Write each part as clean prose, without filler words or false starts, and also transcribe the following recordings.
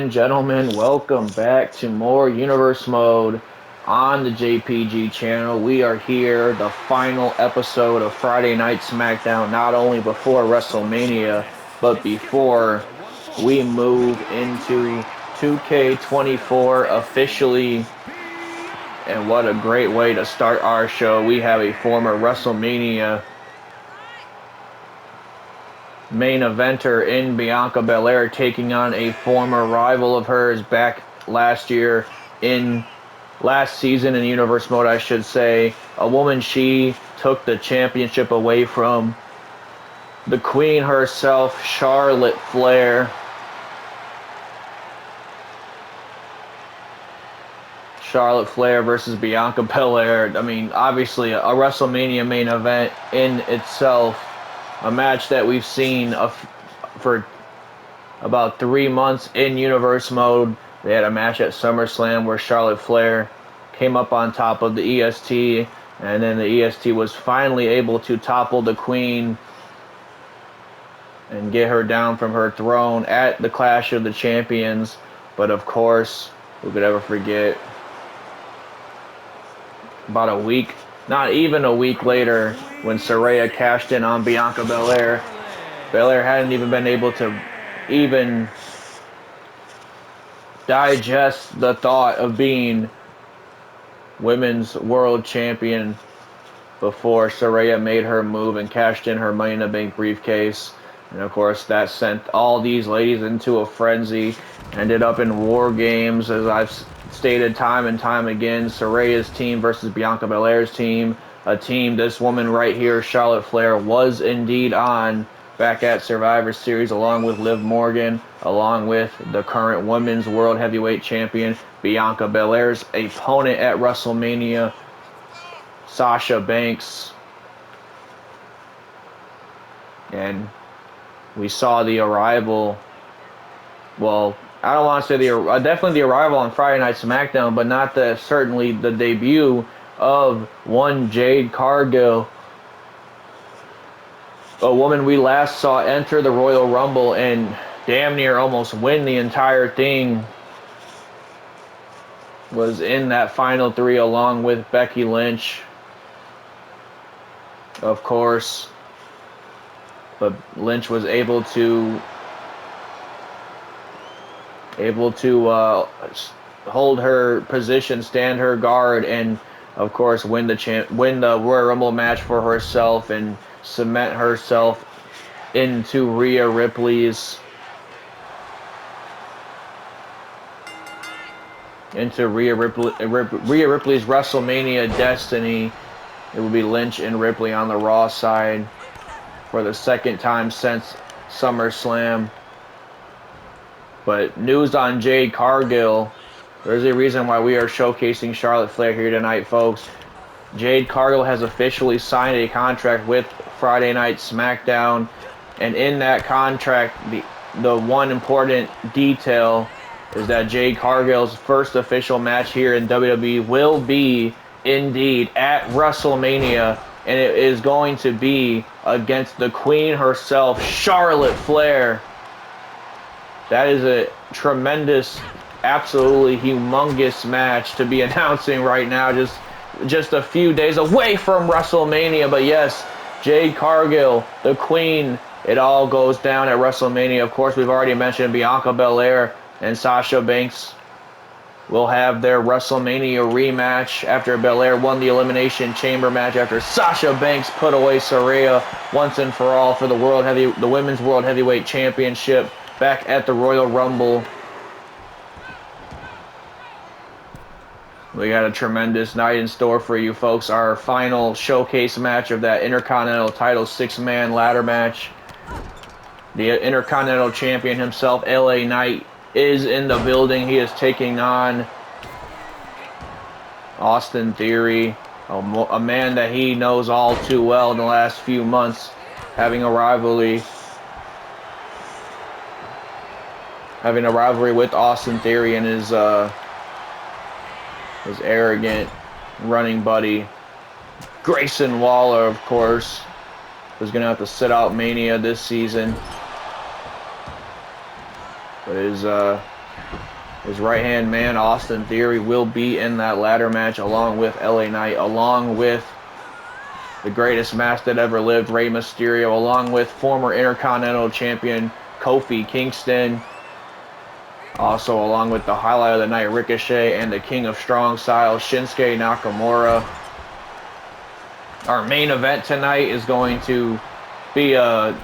and gentlemen, welcome back to more Universe Mode on the JPG channel. We are here, the final episode of Friday Night SmackDown, not only before WrestleMania, but before we move into 2K24 officially. And what a great way to start our show. We have a former WrestleMania main eventer in Bianca Belair taking on a former rival of hers back last season in Universe Mode, I should say. A woman she took the championship away from. The queen herself, Charlotte Flair. Charlotte Flair versus Bianca Belair. I mean, obviously a WrestleMania main event in itself. A match that we've seen for about 3 months in Universe Mode. They had a match at SummerSlam where Charlotte Flair came up on top of the EST, and then the EST was finally able to topple the Queen and get her down from her throne at the Clash of the Champions. But of course, who could ever forget, about a week, not even a week later, when Saraya cashed in on Bianca Belair. Belair hadn't even been able to even digest the thought of being Women's World Champion before Saraya made her move and cashed in her Money in the Bank briefcase. And of course, that sent all these ladies into a frenzy. Ended up in War Games, as I've stated time and time again. Saraya's team versus Bianca Belair's team. A team this woman right here, Charlotte Flair, was indeed on back at Survivor Series, along with Liv Morgan, along with the current Women's World Heavyweight Champion, Bianca Belair's opponent at WrestleMania, Sasha Banks. And we saw the arrival, well, I don't want to say definitely the arrival on Friday Night SmackDown, but not certainly the debut of one Jade Cargill, a woman we last saw enter the Royal Rumble and damn near almost win the entire thing. Was in that final three along with Becky Lynch, of course, but Lynch was able to hold her position, stand her guard, and of course win the Royal Rumble match for herself and cement herself into Rhea Ripley's WrestleMania destiny. It will be Lynch and Ripley on the Raw side for the second time since SummerSlam. But news on Jade Cargill. There's a reason why we are showcasing Charlotte Flair here tonight, folks. Jade Cargill has officially signed a contract with Friday Night SmackDown. And in that contract, the one important detail is that Jade Cargill's first official match here in WWE will be indeed at WrestleMania. And it is going to be against the Queen herself, Charlotte Flair. That is a tremendous, absolutely humongous match to be announcing right now, just a few days away from WrestleMania. But yes, Jade Cargill, the Queen, it all goes down at WrestleMania. Of course, we've already mentioned Bianca Belair and Sasha Banks will have their WrestleMania rematch after Belair won the Elimination Chamber match, after Sasha Banks put away Saraya once and for all for the Women's World Heavyweight Championship back at the Royal Rumble. We got a tremendous night in store for you folks. Our final showcase match of that Intercontinental title 6-man ladder match. The Intercontinental Champion himself, LA Knight, is in the building. He is taking on Austin Theory, a man that he knows all too well in the last few months, having a rivalry with Austin Theory and his arrogant running buddy Grayson Waller, of course, who's going to have to sit out Mania this season. But his His right-hand man, Austin Theory, will be in that ladder match along with LA Knight, along with the greatest mask that ever lived, Rey Mysterio, along with former Intercontinental Champion Kofi Kingston. Also along with the highlight of the night, Ricochet, and the King of Strong Style, Shinsuke Nakamura. Our main event tonight is going to be a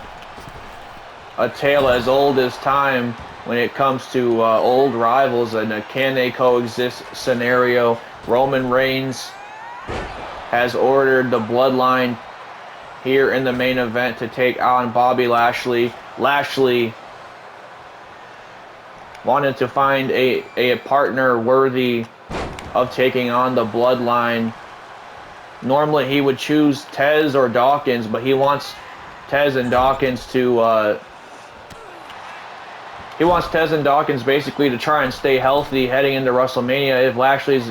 tale as old as time when it comes to old rivals and a can they coexist scenario. Roman Reigns has ordered the Bloodline here in the main event to take on Bobby Lashley. Lashley wanted to find a partner worthy of taking on the Bloodline. Normally he would choose Tez or Dawkins, but he wants Tez and Dawkins to basically to try and stay healthy heading into WrestleMania. If Lashley's,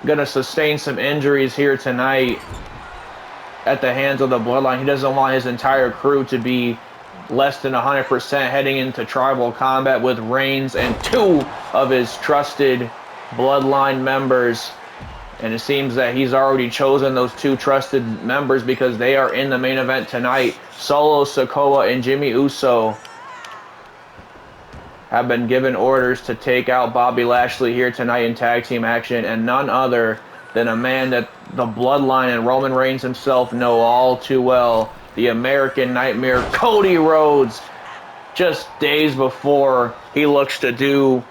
going to sustain some injuries here tonight at the hands of the Bloodline, he doesn't want his entire crew to be less than 100% heading into tribal combat with Reigns and two of his trusted Bloodline members. And it seems that he's already chosen those two trusted members because they are in the main event tonight. Solo Sikoa and Jimmy Uso have been given orders to take out Bobby Lashley here tonight in tag team action, and none other than a man that the Bloodline and Roman Reigns himself know all too well, the American Nightmare, Cody Rhodes, just days before he looks to do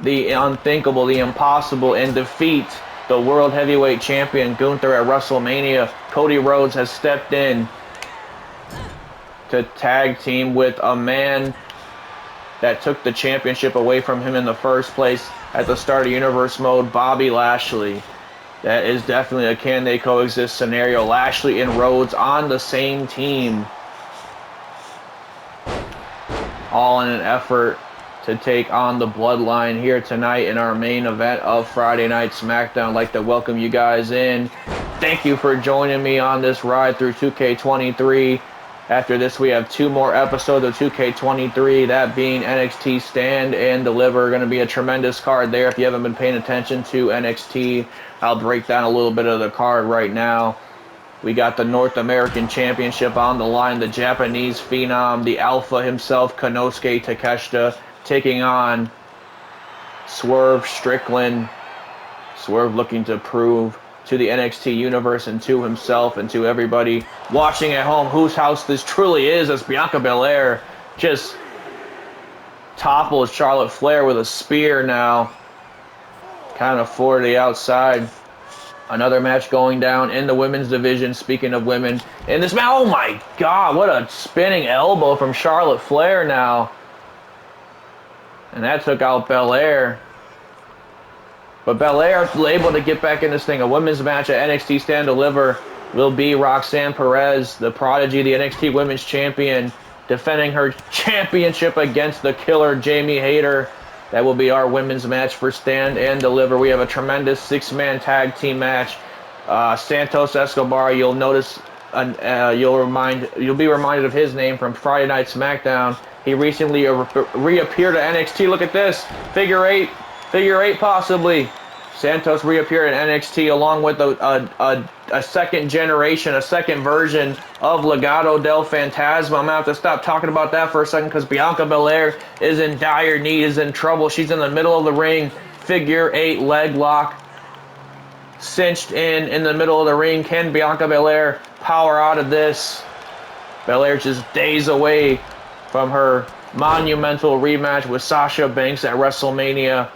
the unthinkable, the impossible, and defeat the World Heavyweight Champion Gunther at WrestleMania. Cody Rhodes has stepped in to tag team with a man that took the championship away from him in the first place at the start of Universe Mode, Bobby Lashley. That is definitely a can they coexist scenario. Lashley and Rhodes on the same team, all in an effort to take on the Bloodline here tonight in our main event of Friday Night SmackDown. I'd like to welcome you guys in. Thank you for joining me on this ride through 2K23. After this, we have two more episodes of 2K23, that being NXT Stand and Deliver. Going to be a tremendous card there. If you haven't been paying attention to NXT, I'll break down a little bit of the card right now. We got the North American Championship on the line, the Japanese Phenom, the Alpha himself, Konosuke Takeshita, taking on Swerve Strickland. Swerve looking to prove to the NXT universe and to himself and to everybody watching at home whose house this truly is, as Bianca Belair just topples Charlotte Flair with a spear now. Kind of for the outside. Another match going down in the women's division. Speaking of women, in this match, oh my God, what a spinning elbow from Charlotte Flair now. And that took out Belair. But Belair is able to get back in this thing. A women's match at NXT Stand Deliver will be Roxanne Perez, the Prodigy, the NXT Women's Champion, defending her championship against the killer Jamie Hayter. That will be our women's match for Stand and Deliver. We have a tremendous six-man tag team match. Santos Escobar, you'll notice, you'll be reminded of his name from Friday Night SmackDown. He recently reappeared at NXT. Look at this, figure eight possibly. Santos reappeared at NXT along with a second generation, a second version of Legado del Fantasma. I'm going to have to stop talking about that for a second because Bianca Belair is in dire need, is in trouble. She's in the middle of the ring, figure eight leg lock, cinched in the middle of the ring. Can Bianca Belair power out of this? Belair just days away from her monumental rematch with Sasha Banks at WrestleMania.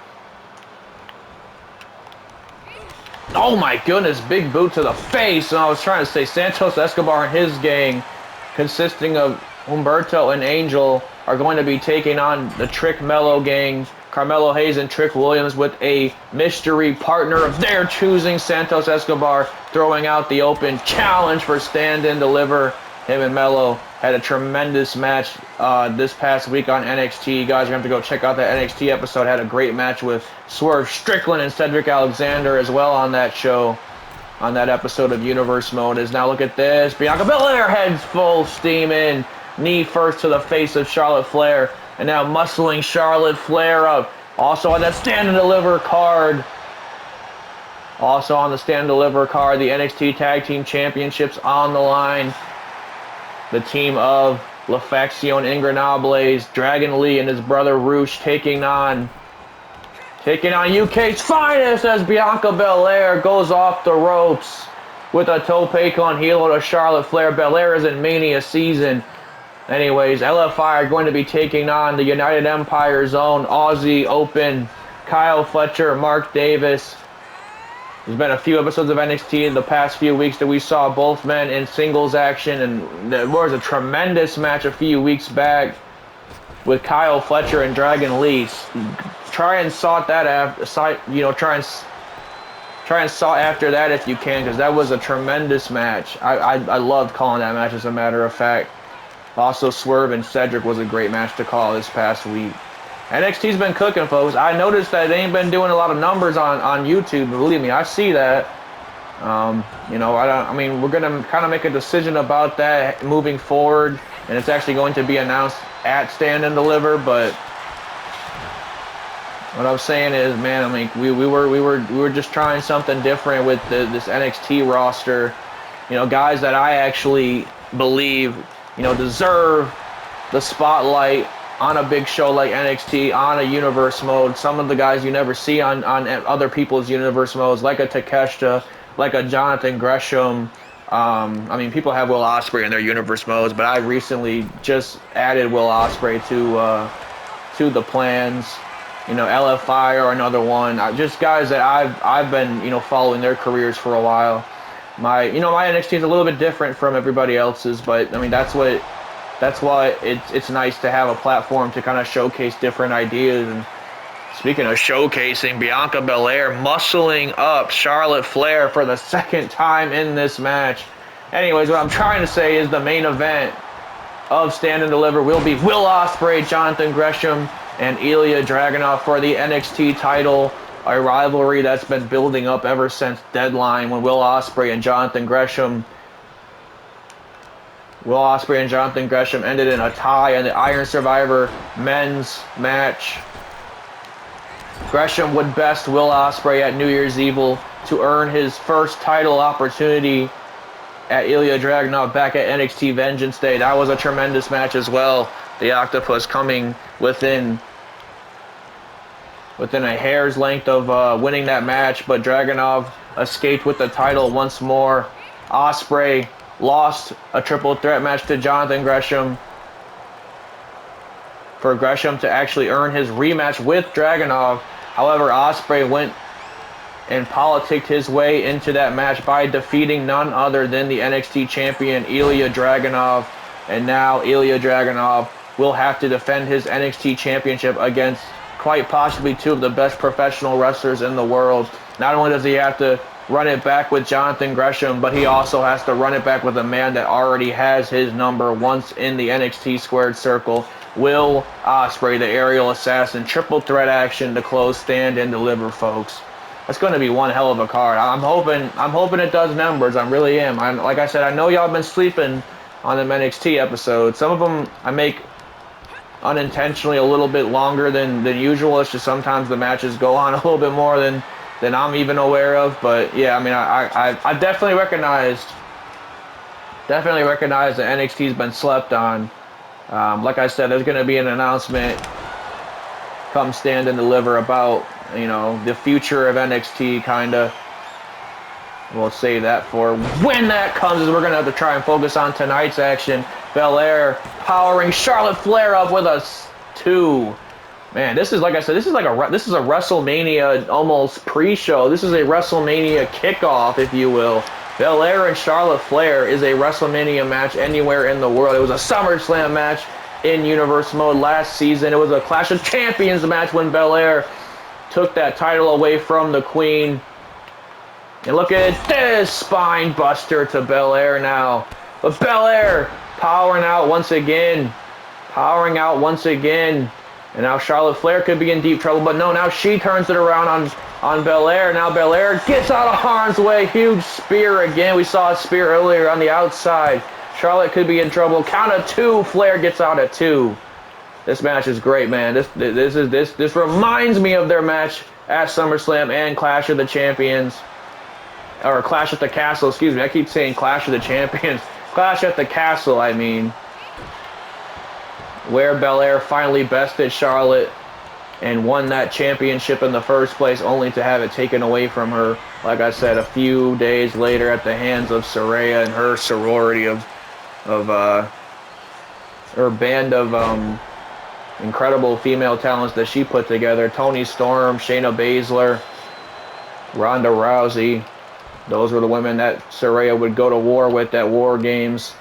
Oh my goodness, big boot to the face. And I was trying to say Santos Escobar and his gang, consisting of Humberto and Angel, are going to be taking on the Trick Mello gang, Carmelo Hayes and Trick Williams, with a mystery partner of their choosing, Santos Escobar, throwing out the open challenge for Stand and Deliver. Him and Mello had a tremendous match this past week on NXT. You guys are going to have to go check out that NXT episode. Had a great match with Swerve Strickland and Cedric Alexander as well on that show, on that episode of Universe Mode. Is now look at this. Bianca Belair heads full steam in. Knee first to the face of Charlotte Flair. And now muscling Charlotte Flair up. Also on that Stand and Deliver card. Also on the Stand and Deliver card, the NXT Tag Team Championships on the line. The team of La Facción Ingobernables, Dragon Lee and his brother Roosh taking on UK's finest as Bianca Belair goes off the ropes with a tope con hilo to Charlotte Flair. Belair is in Mania season. Anyways, LFI are going to be taking on the United Empire's own Aussie Open, Kyle Fletcher, Mark Davis. There's been a few episodes of NXT in the past few weeks that we saw both men in singles action, and there was a tremendous match a few weeks back with Kyle Fletcher and Dragon Lee. Try and sought that after, try and sought after that if you can, because that was a tremendous match. I loved calling that match, as a matter of fact. Also, Swerve and Cedric was a great match to call this past week. NXT's been cooking, folks. I noticed that they ain't been doing a lot of numbers on YouTube. Believe me, I see that. We're gonna kind of make a decision about that moving forward, and it's actually going to be announced at Stand and Deliver. But what I'm saying is, man, I mean, we were just trying something different with this NXT roster. You know, guys that I actually believe, deserve the spotlight on a big show like NXT, on a universe mode. Some of the guys you never see on other people's universe modes, like a Takeshita, like a Jonathan Gresham. People have Will Ospreay in their universe modes, but I recently just added Will Ospreay to the plans. LFI or another one. Just guys that I've been following their careers for a while. My NXT is a little bit different from everybody else's, but I mean that's why it's nice to have a platform to kind of showcase different ideas. And speaking of showcasing, Bianca Belair muscling up Charlotte Flair for the second time in this match. Anyways, what I'm trying to say is the main event of Stand and Deliver will be Will Ospreay, Jonathan Gresham, and Ilya Dragunov for the NXT title. A rivalry that's been building up ever since Deadline, when Will Ospreay and Jonathan Gresham ended in a tie in the Iron Survivor men's match. Gresham would best Will Ospreay at New Year's Evil to earn his first title opportunity at Ilya Dragunov back at NXT Vengeance Day. That was a tremendous match as well. The Octopus coming within a hair's length of winning that match, but Dragunov escaped with the title once more. Ospreay lost a triple threat match to Jonathan Gresham for Gresham to actually earn his rematch with Dragunov. However, Ospreay went and politicked his way into that match by defeating none other than the NXT champion Ilya Dragunov. And now Ilya Dragunov will have to defend his NXT championship against quite possibly two of the best professional wrestlers in the world. Not only does he have to run it back with Jonathan Gresham, but he also has to run it back with a man that already has his number once in the NXT squared circle, Will Ospreay, the aerial assassin. Triple threat action to close Stand and Deliver, folks. That's going to be one hell of a card. I'm hoping it does numbers. I really am. Like I said, I know y'all been sleeping on the NXT episodes. Some of them I make unintentionally a little bit longer than usual. It's just sometimes the matches go on a little bit more than I'm even aware of. But yeah, I mean, I definitely recognized that NXT's been slept on. Like I said, there's going to be an announcement come Stand and Deliver about the future of NXT, kind of. We'll save that for when that comes, as we're going to have to try and focus on tonight's action. Belair powering Charlotte Flair up with a 2. Man, this is, like I said, this is a WrestleMania almost pre-show. This is a WrestleMania kickoff, if you will. Belair and Charlotte Flair is a WrestleMania match anywhere in the world. It was a SummerSlam match in Universe Mode last season. It was a Clash of Champions match when Belair took that title away from the Queen. And look at this spine buster to Belair now. But Belair powering out once again. And now Charlotte Flair could be in deep trouble. But no, now she turns it around on Belair. Now Belair gets out of harm's way. Huge spear again. We saw a spear earlier on the outside. Charlotte could be in trouble. Count of 2. Flair gets out at 2. This match is great, man. This reminds me of their match at SummerSlam and Clash of the Champions. Or Clash at the Castle, excuse me. I keep saying Clash of the Champions. Clash at the Castle, I mean. Where Belair finally bested Charlotte and won that championship in the first place, only to have it taken away from her, like I said, a few days later at the hands of Saraya and her sorority of her band of incredible female talents that she put together. Toni Storm, Shayna Baszler, Ronda Rousey. Those were the women that Saraya would go to war with at War Games.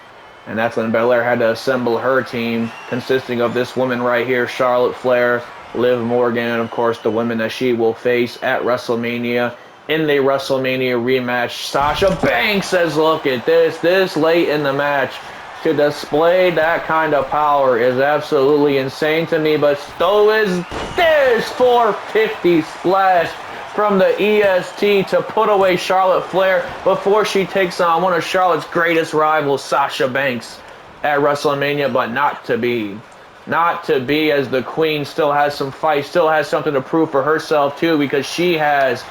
And that's when Belair had to assemble her team, consisting of this woman right here, Charlotte Flair, Liv Morgan, and of course the women that she will face at WrestleMania. In the WrestleMania rematch, Sasha Banks says, look at this late in the match. To display that kind of power is absolutely insane to me, but so is this 450 splash from the EST to put away Charlotte Flair before she takes on one of Charlotte's greatest rivals, Sasha Banks, at WrestleMania, but not to be. Not to be, as the Queen still has some fight, still has something to prove for herself too, because she has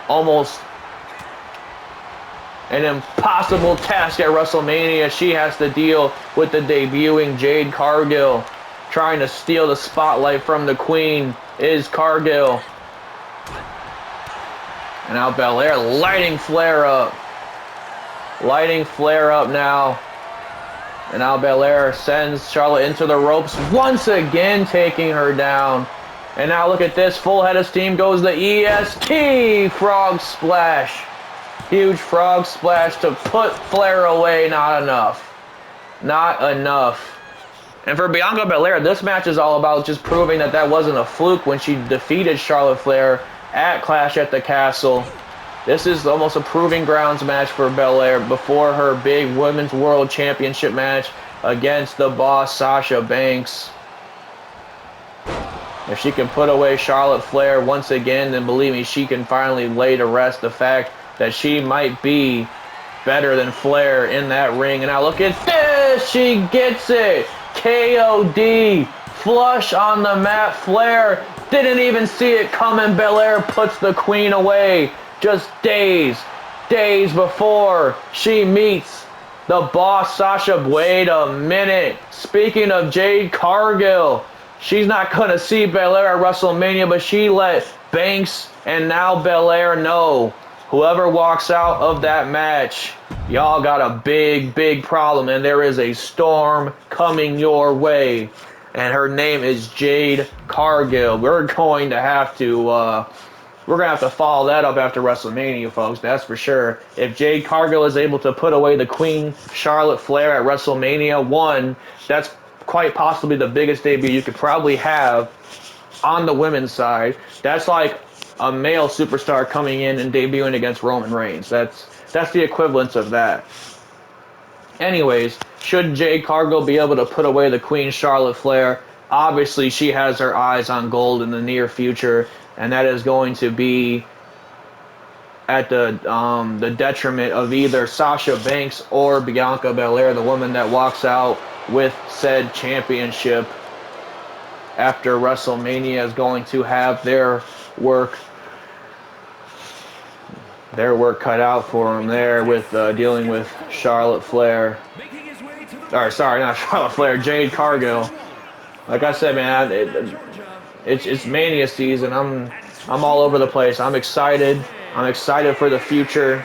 almost an impossible task at WrestleMania. She has to deal with the debuting Jade Cargill. Trying to steal the spotlight from the Queen is Cargill. And now Belair lighting Flair up. Lighting Flair up now. And now Belair sends Charlotte into the ropes, once again taking her down. And now look at this, full head of steam goes the EST frog splash. Huge frog splash to put Flair away. Not enough. Not enough. And for Bianca Belair, this match is all about just proving that that wasn't a fluke when she defeated Charlotte Flair at Clash at the Castle. This is almost a proving grounds match for Belair before her big Women's World Championship match against the boss, Sasha Banks. If she can put away Charlotte Flair once again, then believe me, she can finally lay to rest the fact that she might be better than Flair in that ring. And now look at this! She gets it! KOD! Flush on the mat. Flair didn't even see it coming. Belair puts the Queen away just days before she meets the boss, Sasha. Wait a minute. Speaking of Jade Cargill, she's not going to see Belair at WrestleMania, but she let Banks and now Belair know, whoever walks out of that match, y'all got a big problem, and there is a storm coming your way. And her name is Jade Cargill. We're going to have to follow that up after WrestleMania, folks. That's for sure. If Jade Cargill is able to put away the Queen, Charlotte Flair, at WrestleMania 1, that's quite possibly the biggest debut you could probably have on the women's side. That's like a male superstar coming in and debuting against Roman Reigns. That's the equivalence of that. Anyways, should Jade Cargill be able to put away the Queen, Charlotte Flair? Obviously, she has her eyes on gold in the near future, and that is going to be at the detriment of either Sasha Banks or Bianca Belair, the woman that walks out with said championship after WrestleMania, is going to have their work cut out for them there with dealing with Charlotte Flair. Or sorry, not Charlotte Flair, Jade Cargill. Like I said, man, it's Mania season. I'm all over the place. I'm excited. I'm excited for the future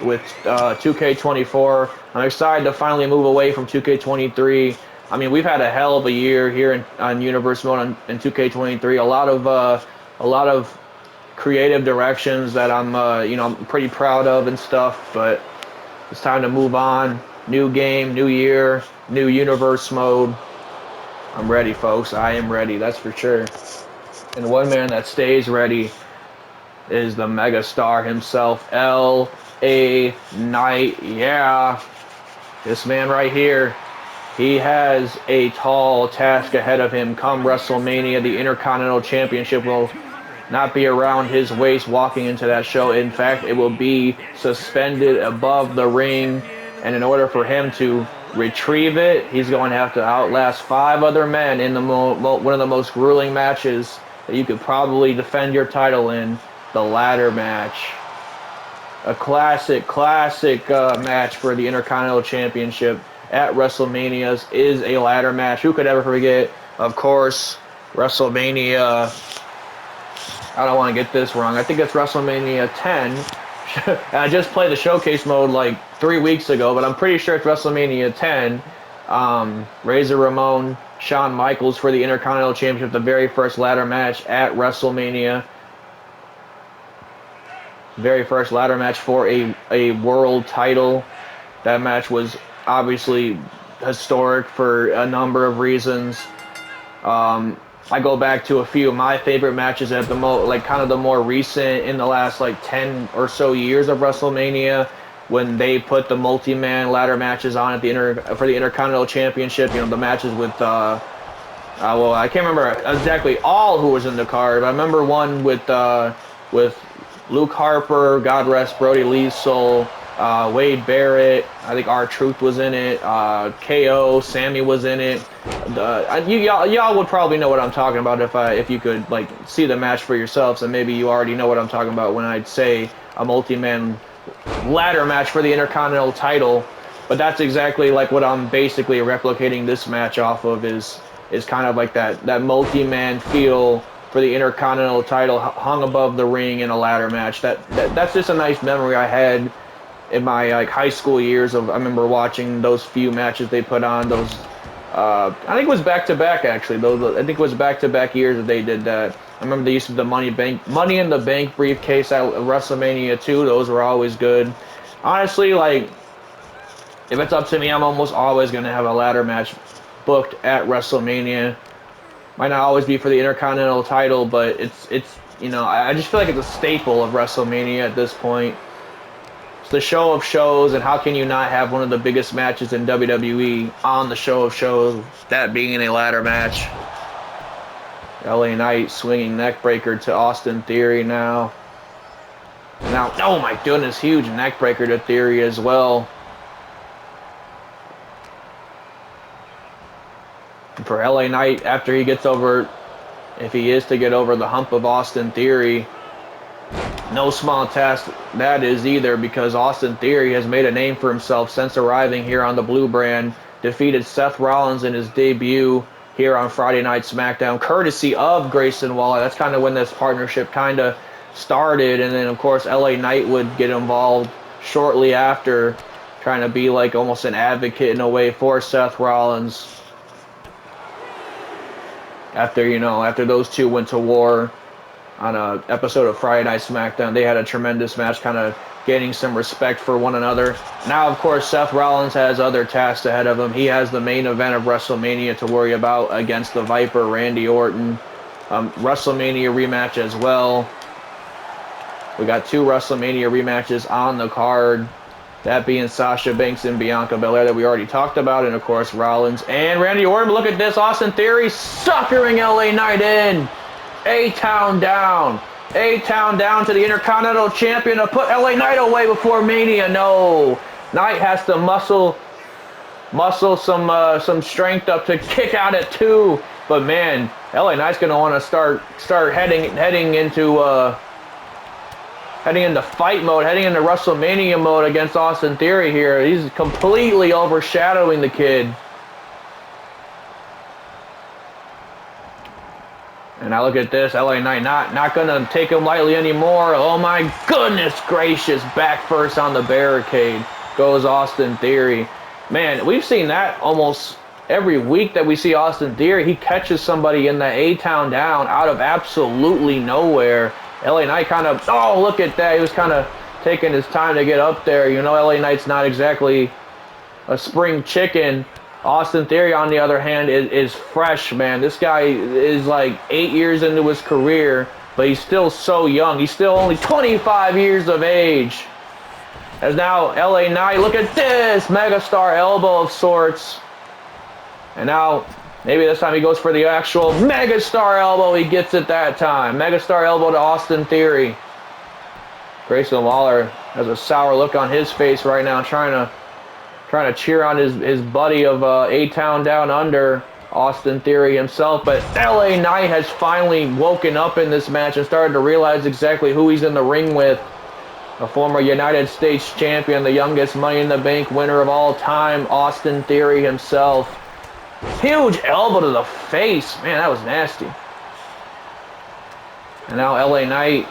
with 2K24. I'm excited to finally move away from 2K23. I mean, we've had a hell of a year here on Universe Mode in 2K23. A lot of creative directions that I'm pretty proud of and stuff, but it's time to move on. New game, new year, new Universe Mode. I'm ready, folks. I am ready, that's for sure. And one man that stays ready is the megastar himself, L.A. Knight. Yeah, this man right here, he has a tall task ahead of him come WrestleMania. The Intercontinental Championship will not be around his waist walking into that show. In fact, it will be suspended above the ring. And in order for him to retrieve it, he's going to have to outlast 5 other men in the one of the most grueling matches that you could probably defend your title in, the ladder match. A classic match for the Intercontinental Championship at WrestleManias is a ladder match. Who could ever forget? Of course, WrestleMania. I don't want to get this wrong. I think it's WrestleMania 10. And I just played the showcase mode like 3 weeks ago, but I'm pretty sure it's WrestleMania 10. Razor Ramon, Shawn Michaels for the Intercontinental Championship, the very first ladder match at WrestleMania. Very first ladder match for a world title. That match was obviously historic for a number of reasons. I go back to a few of my favorite matches at the kind of the more recent in the last like 10 or so years of WrestleMania, when they put the multi-man ladder matches on at for the Intercontinental Championship. You know, the matches with well, I can't remember exactly all who was in the card. I remember one with Luke Harper, God rest Brody Lee's soul, Wade Barrett, I think R-Truth was in it, KO, Sammy was in it. Y'all would probably know what I'm talking about if you could like see the match for yourselves, and maybe you already know what I'm talking about when I'd say a multi-man ladder match for the Intercontinental title. But that's exactly like what I'm basically replicating this match off of, is kind of like that multi-man feel for the Intercontinental title hung above the ring in a ladder match. That's just a nice memory I had in my like high school years. I remember watching those few matches they put on. Those I think it was back to back actually. I think it was back to back years that they did that. I remember they used to the Money in the Bank briefcase at WrestleMania 2. Those were always good. Honestly, like if it's up to me, I'm almost always gonna have a ladder match booked at WrestleMania. Might not always be for the Intercontinental title, but it's you know, I just feel like it's a staple of WrestleMania at this point. It's the show of shows, and how can you not have one of the biggest matches in WWE on the show of shows, that being a ladder match. LA Knight swinging neckbreaker to Austin Theory now. Oh my goodness, huge neckbreaker to Theory as well. For LA Knight, after he gets over, if he is to get over the hump of Austin Theory, no small task that is either, because Austin Theory has made a name for himself since arriving here on the Blue Brand. Defeated Seth Rollins in his debut here on Friday Night SmackDown, courtesy of Grayson Waller. That's kind of when this partnership kind of started, and then of course LA Knight would get involved shortly after, trying to be like almost an advocate in a way for Seth Rollins. After those two went to war on an episode of Friday Night SmackDown, they had a tremendous match, kind of gaining some respect for one another. Now, of course, Seth Rollins has other tasks ahead of him. He has the main event of WrestleMania to worry about against the Viper, Randy Orton. WrestleMania rematch as well. We got 2 WrestleMania rematches on the card. That being Sasha Banks and Bianca Belair that we already talked about. And, of course, Rollins and Randy Orton. But look at this. Austin Theory suckering LA Knight in. A-Town down. A-Town down to the Intercontinental Champion to put LA Knight away before Mania. No. Knight has to muscle some strength up to kick out at 2. But, man, LA Knight's going to want to start heading into fight mode, heading into WrestleMania mode against Austin Theory here. He's completely overshadowing the kid. And now look at this, LA Knight not going to take him lightly anymore. Oh my goodness gracious, back first on the barricade goes Austin Theory. Man, we've seen that almost every week that we see Austin Theory. He catches somebody in the A-Town down out of absolutely nowhere. LA Knight kind of, oh, look at that. He was kind of taking his time to get up there. You know, LA Knight's not exactly a spring chicken. Austin Theory, on the other hand, is fresh, man. This guy is like 8 years into his career, but he's still so young. He's still only 25 years of age. As now LA Knight, look at this, megastar elbow of sorts. And now maybe this time he goes for the actual megastar elbow. He gets it that time. Megastar elbow to Austin Theory. Grayson Waller has a sour look on his face right now, trying trying to cheer on his buddy of A-Town Down Under, Austin Theory himself. But LA Knight has finally woken up in this match and started to realize exactly who he's in the ring with. A former United States champion, the youngest Money in the Bank winner of all time, Austin Theory himself. Huge elbow to the face. Man, that was nasty. And now LA Knight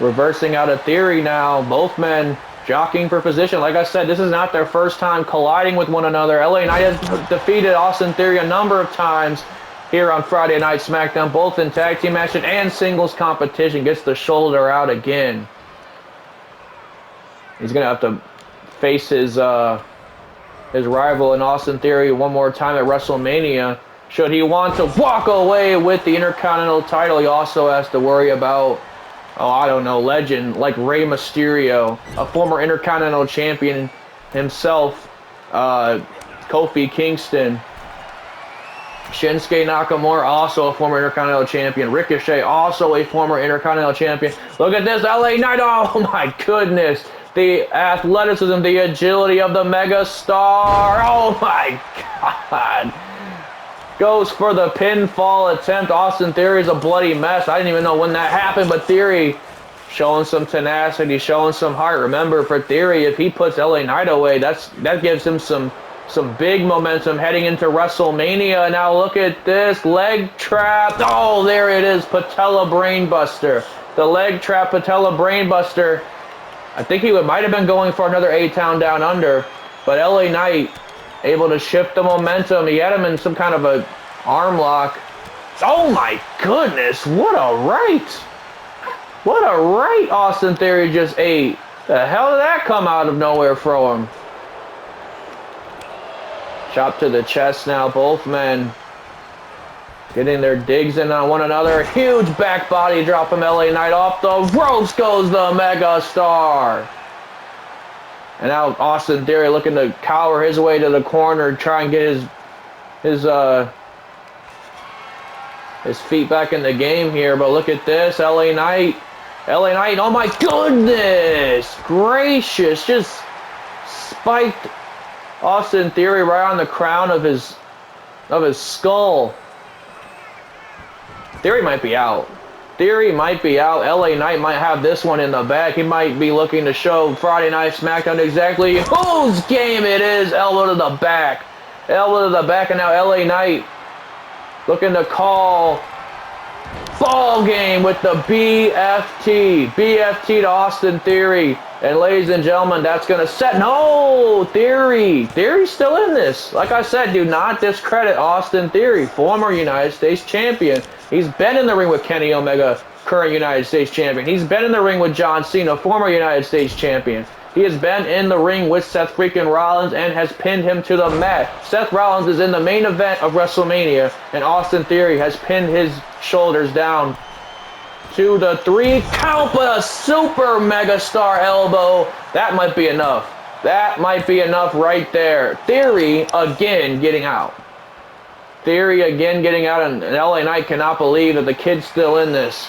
reversing out of Theory now. Both men jockeying for position. Like I said, this is not their first time colliding with one another. LA Knight has defeated Austin Theory a number of times here on Friday Night SmackDown, both in tag team matches and singles competition. Gets the shoulder out again. He's going to have to face his rival in Austin Theory one more time at WrestleMania. Should he want to walk away with the Intercontinental title, he also has to worry about, oh, I don't know, legend like Rey Mysterio, a former Intercontinental champion himself, Kofi Kingston, Shinsuke Nakamura, also a former Intercontinental champion, Ricochet, also a former Intercontinental champion. Look at this, LA Knight, oh my goodness, the athleticism, the agility of the mega star, oh my God. Goes for the pinfall attempt. Austin Theory is a bloody mess. I didn't even know when that happened, but Theory showing some tenacity, showing some heart. Remember, for Theory, if he puts LA Knight away, that gives him some big momentum heading into WrestleMania. Now look at this leg trap. Oh, there it is, patella brainbuster. The leg trap patella brainbuster. I think he might have been going for another A-Town Down Under, but LA Knight able to shift the momentum. He had him in some kind of a arm lock. Oh my goodness, what a right. What a right Austin Theory just ate. The hell did that come out of nowhere from him? Chop to the chest now, both men getting their digs in on one another. Huge back body drop from LA Knight. Off the ropes goes the Mega Star. And now Austin Theory looking to cower his way to the corner, try and get his feet back in the game here. But look at this, LA Knight, oh my goodness gracious, just spiked Austin Theory right on the crown of his skull. Theory might be out. LA Knight might have this one in the bag. He might be looking to show Friday Night SmackDown exactly whose game it is. Elbow to the back. And now LA Knight looking to call ball game with the BFT. BFT to Austin Theory. And ladies and gentlemen, that's going to set... No! Theory's still in this. Like I said, do not discredit Austin Theory, former United States champion. He's been in the ring with Kenny Omega, current United States champion. He's been in the ring with John Cena, former United States champion. He has been in the ring with Seth freaking Rollins and has pinned him to the mat. Seth Rollins is in the main event of WrestleMania, and Austin Theory has pinned his shoulders down to the 3 count, but a super mega star elbow. That might be enough. That might be enough right there. Theory again getting out. And LA Knight cannot believe that the kid's still in this.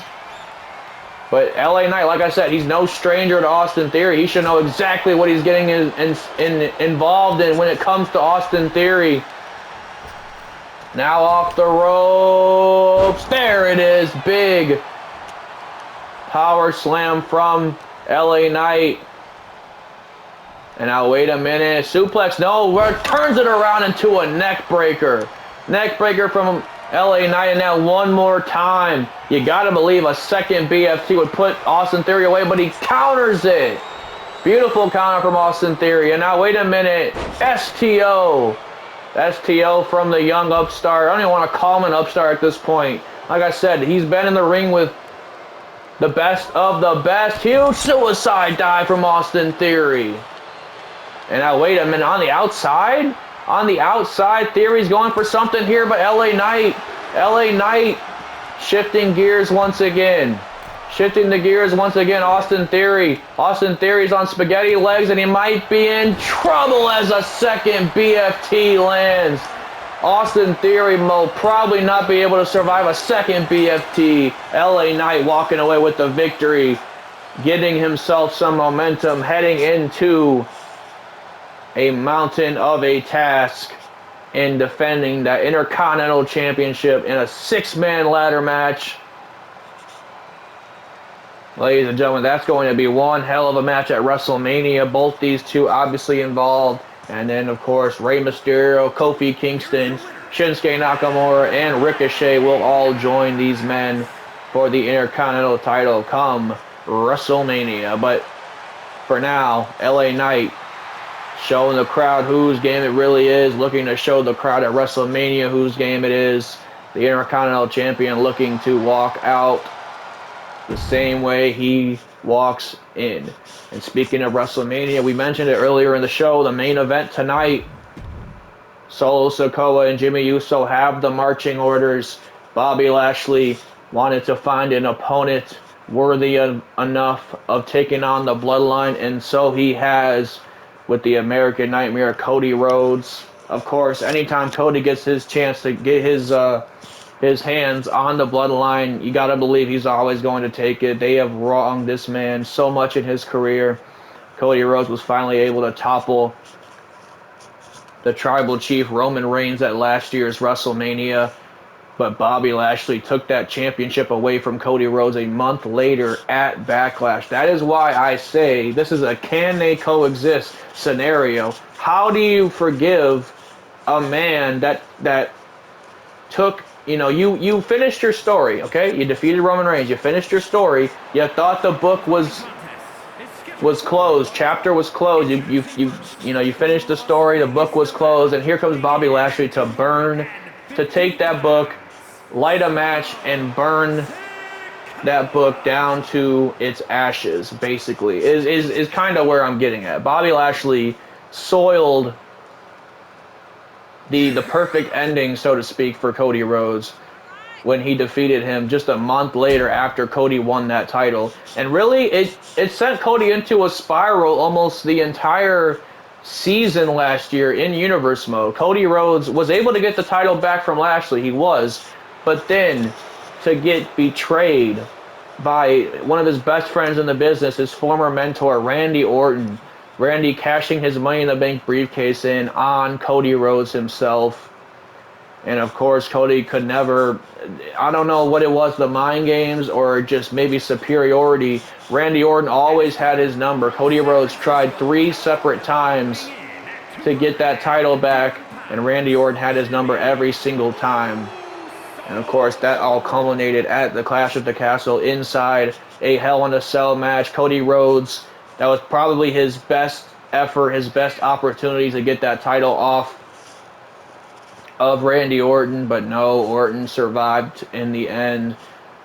But LA Knight, like I said, he's no stranger to Austin Theory. He should know exactly what he's getting involved in when it comes to Austin Theory. Now off the ropes. There it is. Big power slam from LA Knight. And now wait a minute. Suplex. No. Turns it around into a neck breaker. Neck breaker from LA Knight. And now one more time. You got to believe a second BFT would put Austin Theory away, but he counters it. Beautiful counter from Austin Theory. And now wait a minute. STO. STO from the young upstart. I don't even want to call him an upstart at this point. Like I said, he's been in the ring with the best of the best. Huge suicide dive from Austin Theory. And now wait a minute. On the outside? On the outside, Theory's going for something here, but LA Knight shifting gears once again. Austin Theory's on spaghetti legs, and he might be in trouble as a second BFT lands. Austin Theory will probably not be able to survive a second BFT. LA Knight walking away with the victory, getting himself some momentum heading into a mountain of a task in defending that Intercontinental Championship in a 6-man ladder match. Ladies and gentlemen, that's going to be one hell of a match at WrestleMania. Both these two obviously involved. And then, of course, Rey Mysterio, Kofi Kingston, Shinsuke Nakamura, and Ricochet will all join these men for the Intercontinental title come WrestleMania. But for now, LA Knight showing the crowd whose game it really is, looking to show the crowd at WrestleMania whose game it is. The Intercontinental Champion looking to walk out the same way he walks in. And speaking of WrestleMania, we mentioned it earlier in the show, the main event tonight, Solo Sikoa and Jimmy Uso have the marching orders. Bobby Lashley wanted to find an opponent worthy enough of taking on the Bloodline, and so he has with the American Nightmare, Cody Rhodes. Of course, anytime Cody gets his chance to get his hands on the Bloodline, you got to believe he's always going to take it. They have wronged this man so much in his career. Cody Rhodes was finally able to topple the Tribal Chief Roman Reigns at last year's WrestleMania, but Bobby Lashley took that championship away from Cody Rhodes a month later at Backlash. That is why I say this is a can they coexist scenario. How do you forgive a man that took, you finished your story, okay? You defeated Roman Reigns, you finished your story, you thought the book was closed, chapter was closed, you finished the story, the book was closed, and here comes Bobby Lashley to take that book, light a match, and burn that book down to its ashes, basically, is kind of where I'm getting at. Bobby Lashley soiled the perfect ending, so to speak, for Cody Rhodes when he defeated him just a month later after Cody won that title. And really, it sent Cody into a spiral almost the entire season last year in Universe mode. Cody Rhodes was able to get the title back from Lashley, he was, but then to get betrayed by one of his best friends in the business, his former mentor, Randy Orton. Randy cashing his Money in the Bank briefcase in on Cody Rhodes himself. And of course, Cody could never, I don't know what it was, the mind games or just maybe superiority. Randy Orton always had his number. Cody Rhodes tried 3 separate times to get that title back, and Randy Orton had his number every single time. And of course, that all culminated at the Clash at the Castle inside a Hell in a Cell match. Cody Rhodes, that was probably his best effort, his best opportunity to get that title off of Randy Orton, but no, Orton survived in the end,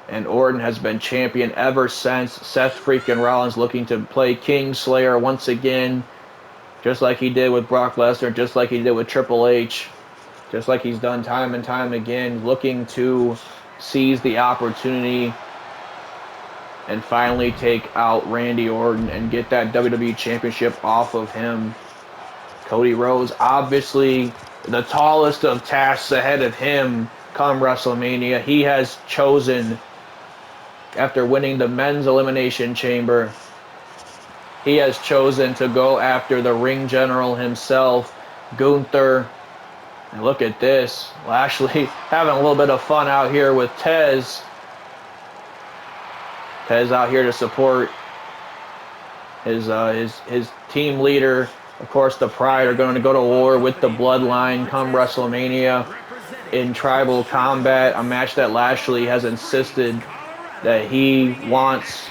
and Orton has been champion ever since. Seth freaking Rollins looking to play King Slayer once again, just like he did with Brock Lesnar, just like he did with Triple H, just like he's done time and time again, looking to seize the opportunity and finally take out Randy Orton and get that WWE Championship off of him. Cody Rhodes, obviously the tallest of tasks ahead of him come WrestleMania. He has chosen, after winning the Men's Elimination Chamber, he has chosen to go after the ring general himself, Gunther. And look at this, Lashley having a little bit of fun out here with Tez. Tez out here to support his team leader. Of course, the Pride are going to go to war with the Bloodline come WrestleMania in Tribal Combat, a match that Lashley has insisted that he wants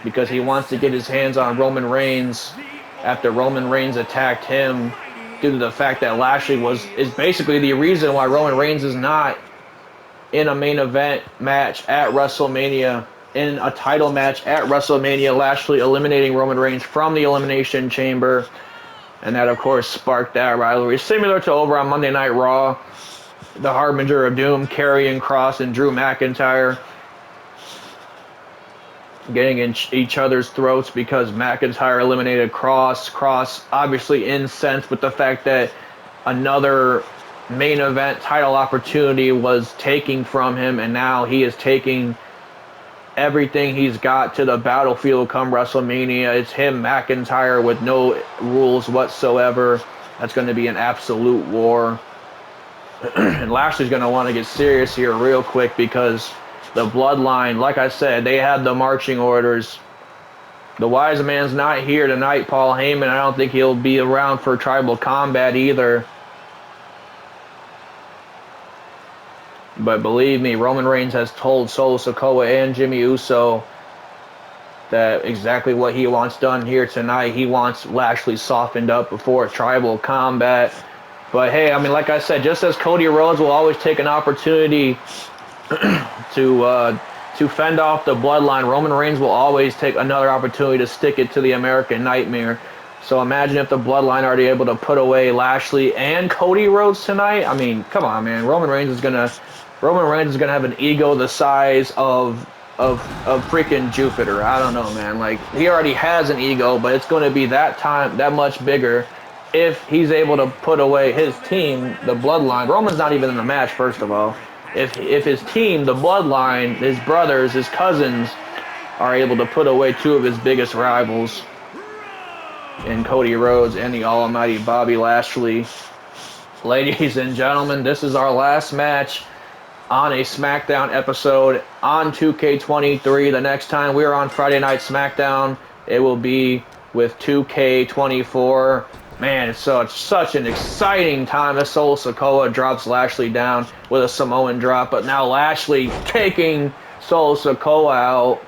because he wants to get his hands on Roman Reigns after Roman Reigns attacked him, due to the fact that Lashley is basically the reason why Roman Reigns is not in a main event match at WrestleMania, in a title match at WrestleMania. Lashley eliminating Roman Reigns from the Elimination Chamber. And that, of course, sparked that rivalry. Similar to over on Monday Night Raw, the Harbinger of Doom, Karrion Kross and Drew McIntyre getting in each other's throats because McIntyre eliminated Kross. Kross obviously incensed with the fact that another main event title opportunity was taken from him, and now he is taking everything he's got to the battlefield come WrestleMania. It's him, McIntyre, with no rules whatsoever. That's going to be an absolute war. And Lashley's going to want to get serious here real quick because the Bloodline, like I said, they had the marching orders. The wise man's not here tonight, Paul Heyman. I don't think he'll be around for Tribal Combat either. But believe me, Roman Reigns has told Solo Sikoa and Jimmy Uso that exactly what he wants done here tonight. He wants Lashley softened up before Tribal Combat. But hey, I mean, like I said, just as Cody Rhodes will always take an opportunity to fend off the Bloodline, Roman Reigns will always take another opportunity to stick it to the American Nightmare. So imagine if the Bloodline are able to put away Lashley and Cody Rhodes tonight. I mean, come on, man. Roman Reigns is gonna have an ego the size of freaking Jupiter. I don't know, man. Like, he already has an ego, but it's going to be that much bigger if he's able to put away his team, the Bloodline. Roman's not even in the match, first of all. If his team, the Bloodline, his brothers, his cousins, are able to put away two of his biggest rivals in Cody Rhodes and the almighty Bobby Lashley. Ladies and gentlemen, this is our last match on a SmackDown episode on 2K23. The next time we are on Friday Night SmackDown, it will be with 2K24. Man, it's such an exciting time as Solo Sikoa drops Lashley down with a Samoan drop, but now Lashley taking Solo Sikoa out.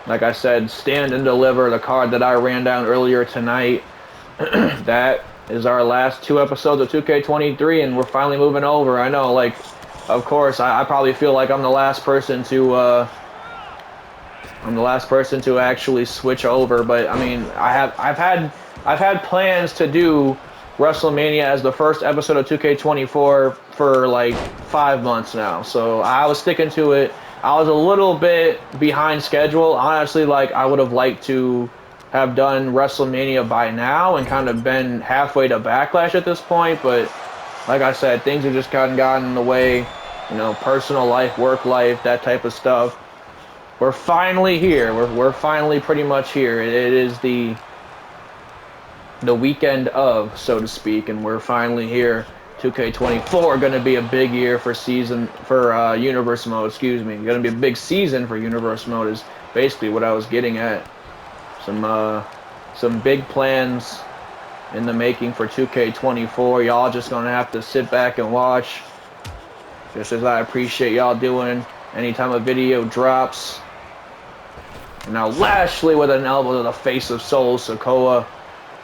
Like I said, Stand and Deliver, the card that I ran down earlier tonight. That is our last two episodes of 2K23, and we're finally moving over. I know, like, of course, I probably feel like I'm the last person to actually switch over. But I mean, I've had plans to do WrestleMania as the first episode of 2K24 for like 5 months now. So I was sticking to it. I was a little bit behind schedule. Honestly, like, I would have liked to have done WrestleMania by now and kind of been halfway to Backlash at this point, but like I said, things have just gotten in the way, you know, personal life, work life, that type of stuff. We're finally here. We're finally pretty much here. It is the weekend of, so to speak, and we're finally here. 2K24 going to be a big year for Universe Mode, excuse me. Going to be a big season for Universe Mode is basically what I was getting at. Some big plans in the making for 2K24. Y'all just gonna have to sit back and watch, just as I appreciate y'all doing anytime a video drops. And now Lashley with an elbow to the face of Solo Sikoa.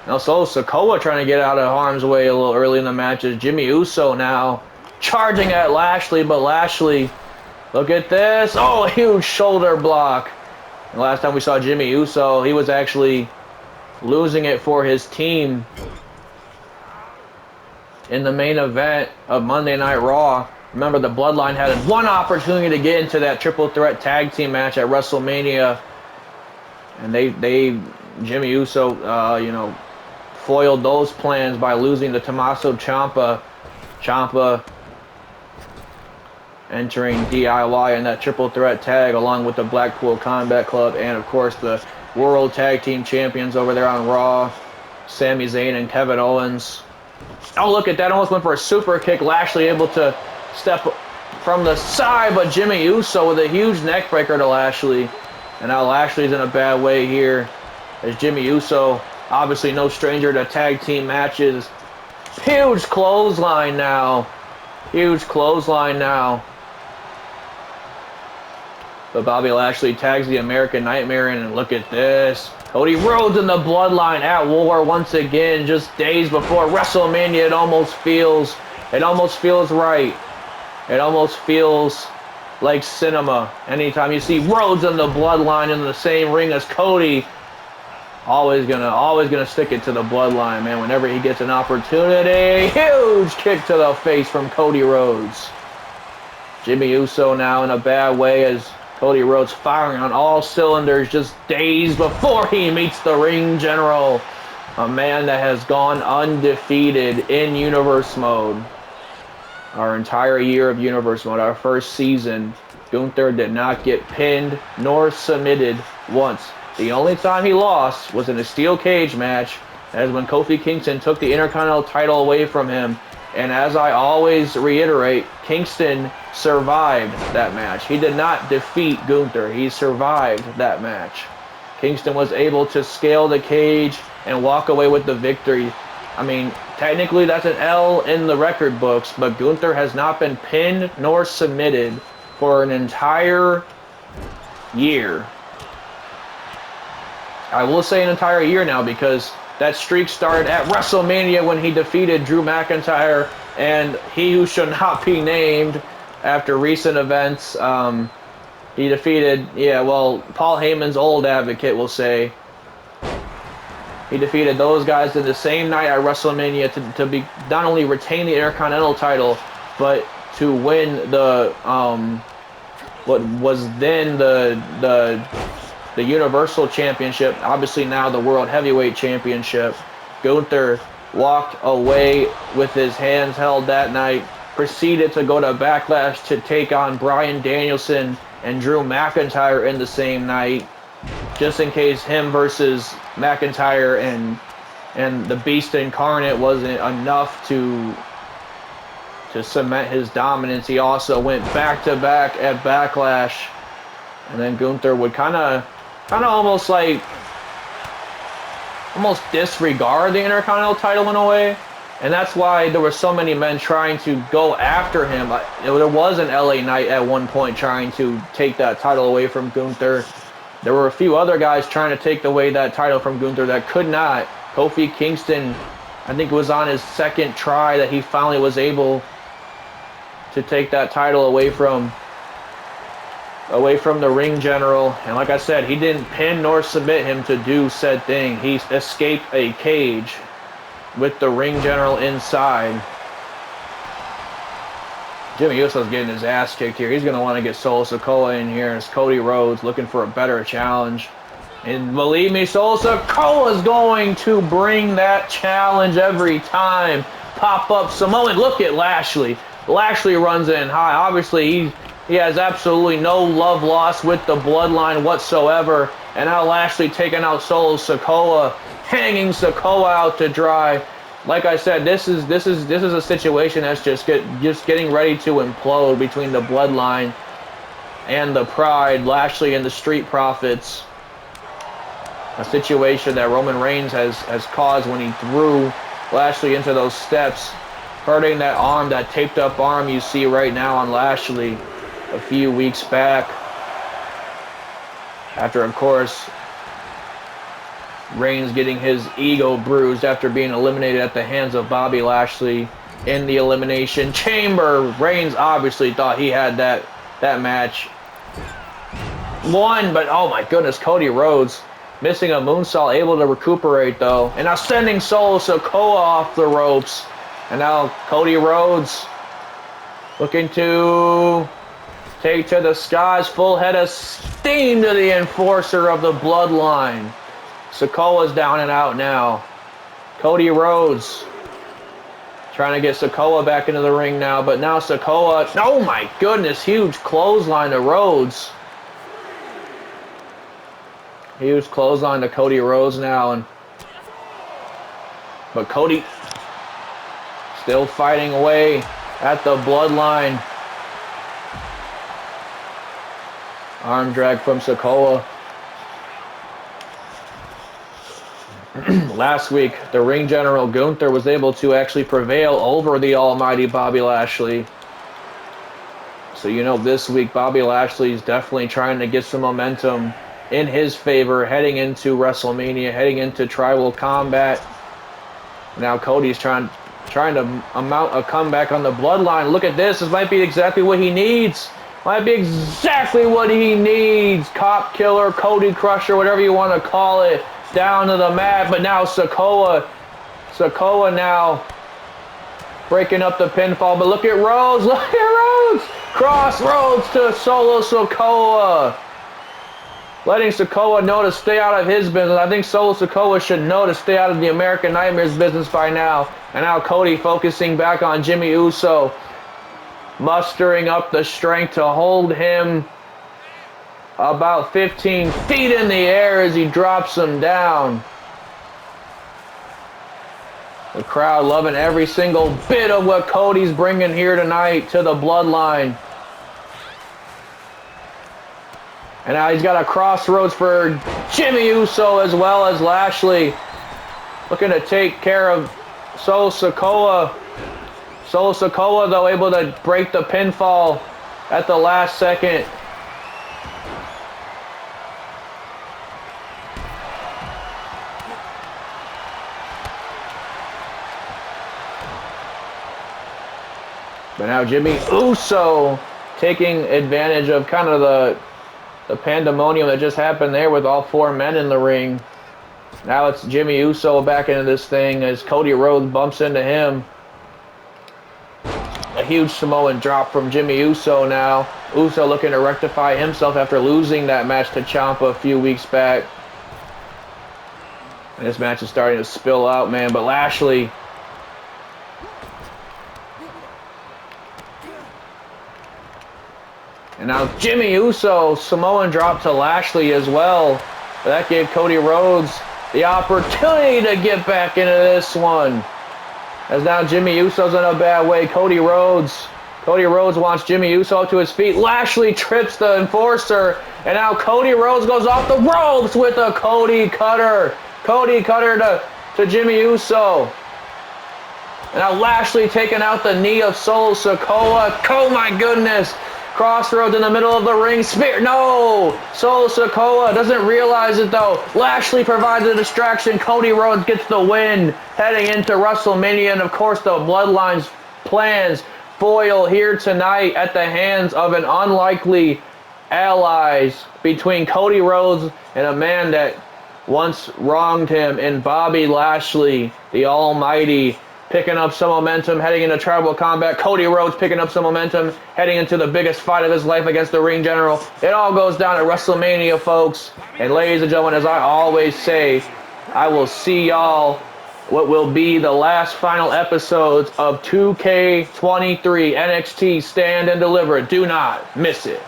Now Solo Sikoa trying to get out of harm's way a little early in the matches. Jimmy Uso now charging at Lashley, but Lashley, look at this. Oh, a huge shoulder block. The last time we saw Jimmy Uso, he was actually losing it for his team in the main event of Monday Night Raw. Remember, the Bloodline had one opportunity to get into that triple threat tag team match at WrestleMania, and Jimmy Uso, you know, foiled those plans by losing to Tommaso Ciampa. Ciampa entering DIY in that triple threat tag along with the Blackpool Combat Club and, of course, the World Tag Team Champions over there on Raw, Sami Zayn and Kevin Owens. Oh, look at that. Almost went for a super kick. Lashley able to step from the side, but Jimmy Uso with a huge neck breaker to Lashley. And now Lashley's in a bad way here as Jimmy Uso, obviously no stranger to tag team matches. Huge clothesline now. Huge clothesline now. But Bobby Lashley tags the American Nightmare in, and look at this. Cody Rhodes and the Bloodline at war once again, just days before WrestleMania. It almost feels right. It almost feels like cinema. Anytime you see Rhodes and the Bloodline in the same ring as Cody, always gonna stick it to the Bloodline, man. Whenever he gets an opportunity, huge kick to the face from Cody Rhodes. Jimmy Uso now in a bad way as Cody Rhodes firing on all cylinders just days before he meets the ring general. A man that has gone undefeated in Universe Mode. Our entire year of Universe Mode, our first season, Gunther did not get pinned nor submitted once. The only time he lost was in a steel cage match. That is when Kofi Kingston took the Intercontinental title away from him. And as I always reiterate, Kingston survived that match. He did not defeat Gunther. He survived that match. Kingston was able to scale the cage and walk away with the victory. I mean, technically that's an L in the record books, but Gunther has not been pinned nor submitted for an entire year. I will say an entire year now, because that streak started at WrestleMania when he defeated Drew McIntyre and he who should not be named after recent events. He defeated, Paul Heyman's old advocate will say. He defeated those guys in the same night at WrestleMania to be not only retain the Intercontinental title, but to win the what was then the Universal Championship, obviously now the World Heavyweight Championship. Gunther walked away with his hands held that night, proceeded to go to Backlash to take on Bryan Danielson and Drew McIntyre in the same night, just in case him versus McIntyre and the Beast Incarnate wasn't enough to cement his dominance. He also went back-to-back at Backlash, and then Gunther would kind of almost disregard the Intercontinental title in a way. And that's why there were so many men trying to go after him. There was an LA Knight at one point trying to take that title away from Gunther. There were a few other guys trying to take away that title from Gunther that could not. Kofi Kingston, I think it was on his second try that he finally was able to take that title away from the ring general. And like I said, he didn't pin nor submit him to do said thing. He escaped a cage with the ring general inside. Jimmy Uso's getting his ass kicked here. He's going to want to get Solo Sikoa in here. It's Cody Rhodes looking for a better challenge. And believe me, Solo Sikoa is going to bring that challenge every time. Pop-up Samoan. Look at Lashley. Lashley runs in high. Obviously, he has absolutely no love lost with the Bloodline whatsoever. And now Lashley taking out Solo Sikoa, hanging Sikoa out to dry. Like I said, this is a situation that's just getting ready to implode between the Bloodline and the Pride, Lashley and the Street Profits. A situation that Roman Reigns has caused when he threw Lashley into those steps, hurting that arm, that taped up arm you see right now on Lashley a few weeks back. After, of course, Reigns getting his ego bruised after being eliminated at the hands of Bobby Lashley in the Elimination Chamber. Reigns obviously thought he had that match won, but oh my goodness, Cody Rhodes missing a moonsault, able to recuperate though. And now sending Solo Sikoa off the ropes. And now Cody Rhodes looking to take to the skies, full head of steam to the enforcer of the Bloodline. Sikoa's down and out now. Cody Rhodes trying to get Sikoa back into the ring now, but now Sikoa, oh my goodness, huge clothesline to Rhodes. Huge clothesline to Cody Rhodes now, but Cody still fighting away at the Bloodline. Arm drag from Sikoa. Last week, the ring general Gunther was able to actually prevail over the almighty Bobby Lashley. So you know this week Bobby Lashley is definitely trying to get some momentum in his favor heading into WrestleMania, heading into Tribal Combat. Now Cody's trying to mount a comeback on the Bloodline. Look at this. This might be exactly what he needs. Might be exactly what he needs. Cop Killer, Cody Crusher, whatever you want to call it. Down to the mat, but now Sikoa now breaking up the pinfall. But look at Rhodes. Look at Rhodes. Cross Rhodes to Solo Sikoa. Letting Sikoa know to stay out of his business. I think Solo Sikoa should know to stay out of the American Nightmares business by now. And now Cody focusing back on Jimmy Uso, mustering up the strength to hold him about 15 feet in the air as he drops him down. The crowd loving every single bit of what Cody's bringing here tonight to the Bloodline. And now he's got a crossroads for Jimmy Uso as well as Lashley. Looking to take care of Solo Sikoa. Solo Sikoa, though, able to break the pinfall at the last second. But now Jimmy Uso taking advantage of kind of the pandemonium that just happened there with all four men in the ring. Now it's Jimmy Uso back into this thing as Cody Rhodes bumps into him. A huge Samoan drop from Jimmy Uso now. Uso looking to rectify himself after losing that match to Ciampa a few weeks back. And this match is starting to spill out, man. But Lashley... And now Jimmy Uso, Samoan drop to Lashley as well. But that gave Cody Rhodes the opportunity to get back into this one. As now Jimmy Uso's in a bad way. Cody Rhodes wants Jimmy Uso to his feet. Lashley trips the enforcer. And now Cody Rhodes goes off the ropes with a Cody Cutter. Cody Cutter to Jimmy Uso. And now Lashley taking out the knee of Solo Sikoa. Oh my goodness. Crossroads in the middle of the ring. Spear. No! Solo Sikoa doesn't realize it though. Lashley provides a distraction. Cody Rhodes gets the win heading into WrestleMania. And of course the Bloodline's plans foil here tonight at the hands of an unlikely allies between Cody Rhodes and a man that once wronged him in Bobby Lashley, the Almighty. Picking up some momentum, heading into tribal combat. Cody Rhodes picking up some momentum, heading into the biggest fight of his life against the Ring General. It all goes down at WrestleMania, folks. And ladies and gentlemen, as I always say, I will see y'all what will be the last final episodes of 2K23 NXT Stand and Deliver. Do not miss it.